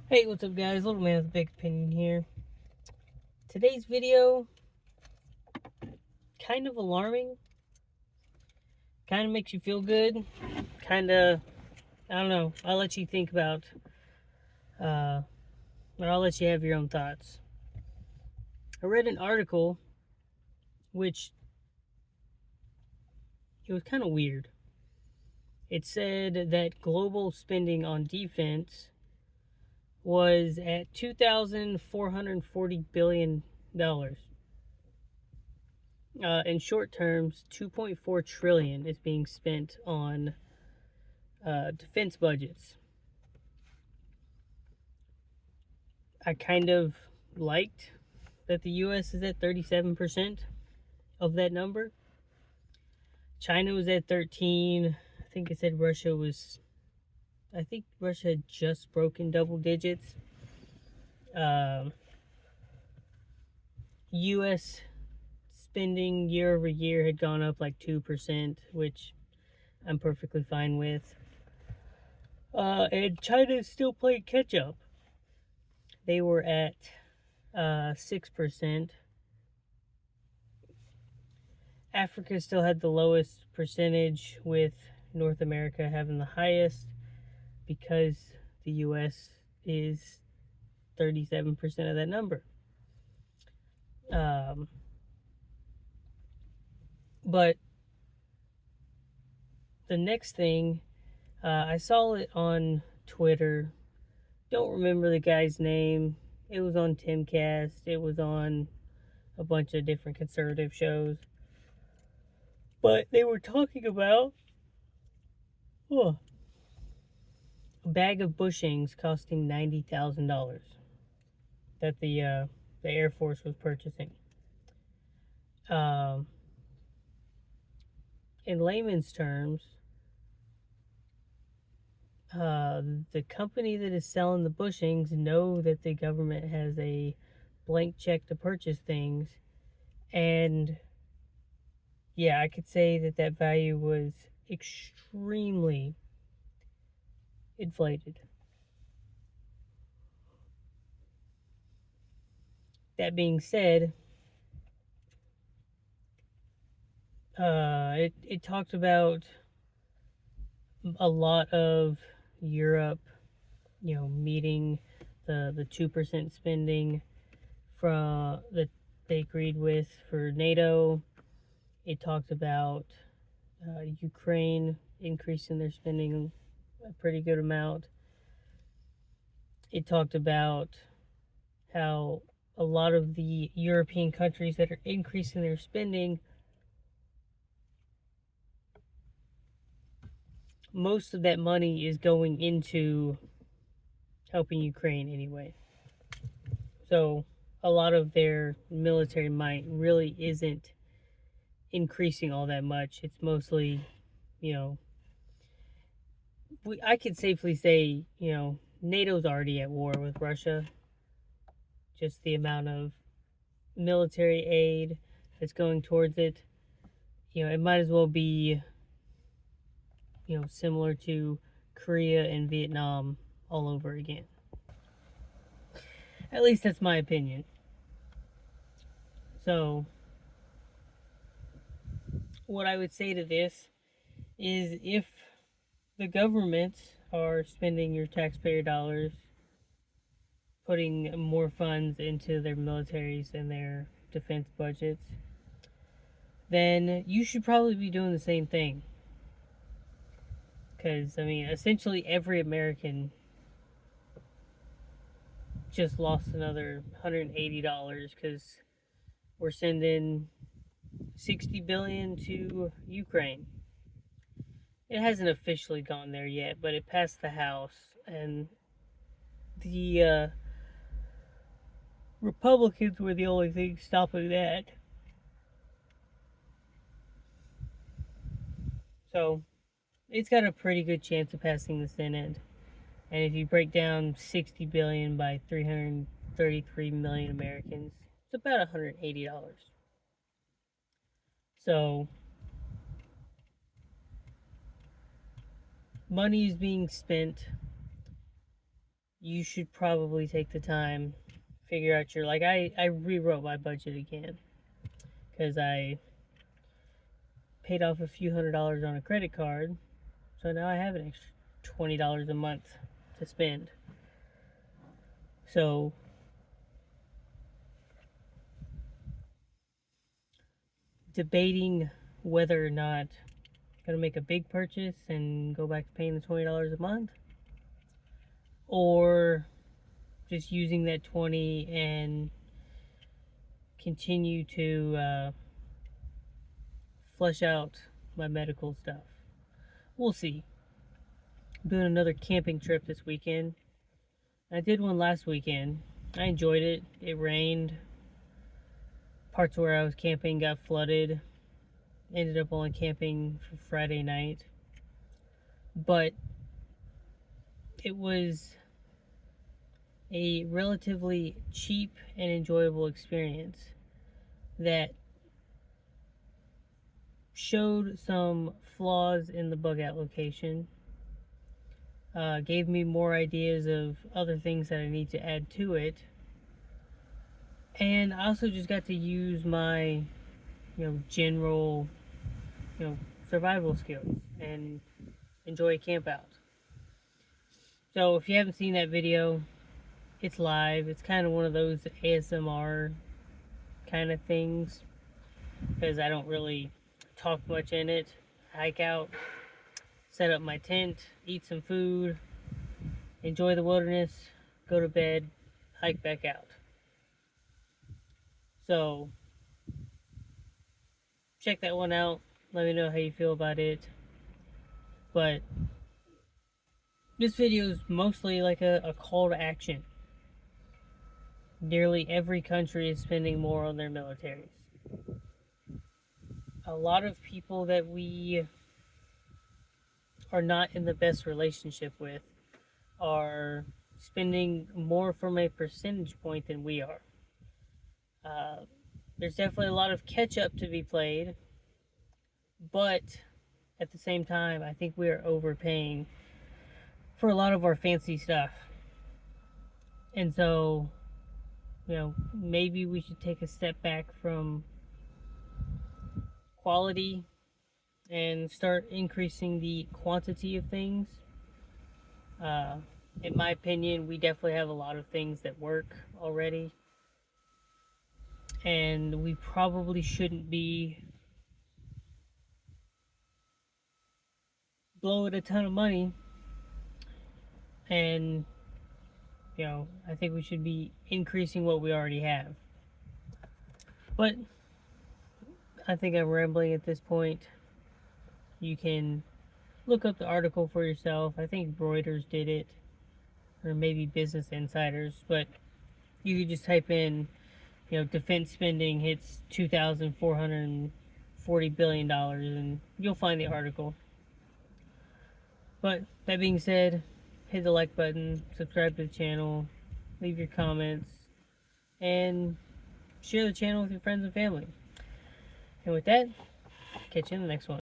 Hey, what's up guys? Little man with a big opinion here. Today's video, kind of alarming, kind of makes you feel good, kind of, I don't know, I'll let you think about, or I'll let you have your own thoughts. I read an article, which, it was kind of weird. It said that global spending on defense was at $2,440 billion. In short terms, 2.4 trillion is being spent on defense budgets. I kind of liked that the US is at 37% of that number. China was at 13. I think it said I think Russia had just broken double digits. US spending year over year had gone up like 2%, which I'm perfectly fine with. And China is still playing catch up. They were at 6%. Africa still had the lowest percentage, with North America having the highest, because the US is 37% of that number. But the next thing, I saw it on Twitter. Don't remember the guy's name. It was on Timcast. It was on a bunch of different conservative shows. But they were talking about a bag of bushings costing $90,000 that the Air Force was purchasing. In layman's terms, the company that is selling the bushings know that the government has a blank check to purchase things, and yeah, I could say that that value was extremely inflated. That being said, it talked about a lot of Europe, meeting the 2% spending from that they agreed with for NATO. It talked about Ukraine increasing their spending a pretty good amount. It talked about how a lot of the European countries that are increasing their spending, most of that money is going into helping Ukraine anyway. So a lot of their military might really isn't increasing all that much. It's mostly, I could safely say, NATO's already at war with Russia. Just the amount of military aid that's going towards it, it might as well be, similar to Korea and Vietnam all over again. At least that's my opinion. So, what I would say to this is, if the governments are spending your taxpayer dollars, putting more funds into their militaries and their defense budgets, then you should probably be doing the same thing. Because, I mean, essentially every American just lost another $180 because we're sending $60 billion to Ukraine. It hasn't officially gone there yet, but it passed the House, and the Republicans were the only thing stopping that. So it's got a pretty good chance of passing the Senate. And if you break down 60 billion by 333 million Americans, it's about $180. So money is being spent. you should probably take the time, figure out your, like, I rewrote my budget again because I paid off a few $100s on a credit card, so now I have an extra $20 a month to spend. So debating whether or not I'm gonna make a big purchase and go back to paying the $20 a month, or just using that 20 and continue to flesh out my medical stuff. We'll see. I'm doing another camping trip this weekend. I did one last weekend. I enjoyed it. It rained. Parts where I was camping got flooded. Ended up only camping for Friday night. But it was a relatively cheap and enjoyable experience that showed some flaws in the bug out location, gave me more ideas of other things that I need to add to it, and I also just got to use my general survival skills and enjoy a camp out. So if you haven't seen that video, it's live. It's kind of one of those ASMR kind of things because I don't really talk much in it. Hike out, set up my tent, eat some food, enjoy the wilderness, go to bed, hike back out. So check that one out. Let me know how you feel about it. But this video is mostly like a call to action. Nearly every country is spending more on their militaries. A lot of people that we are not in the best relationship with are spending more from a percentage point than we are. There's definitely a lot of catch up to be played, but at the same time, I think we are overpaying for a lot of our fancy stuff. And so, maybe we should take a step back from quality and start increasing the quantity of things. In my opinion, we definitely have a lot of things that work already, and we probably shouldn't be blowing a ton of money. And I think we should be increasing what we already have. But I think I'm rambling at this point. You can look up the article for yourself. I think Reuters did it, or maybe Business Insiders, but you could just type in, defense spending hits $2,440 billion, and you'll find the article. But that being said, hit the like button, subscribe to the channel, leave your comments, and share the channel with your friends and family. And with that, catch you in the next one.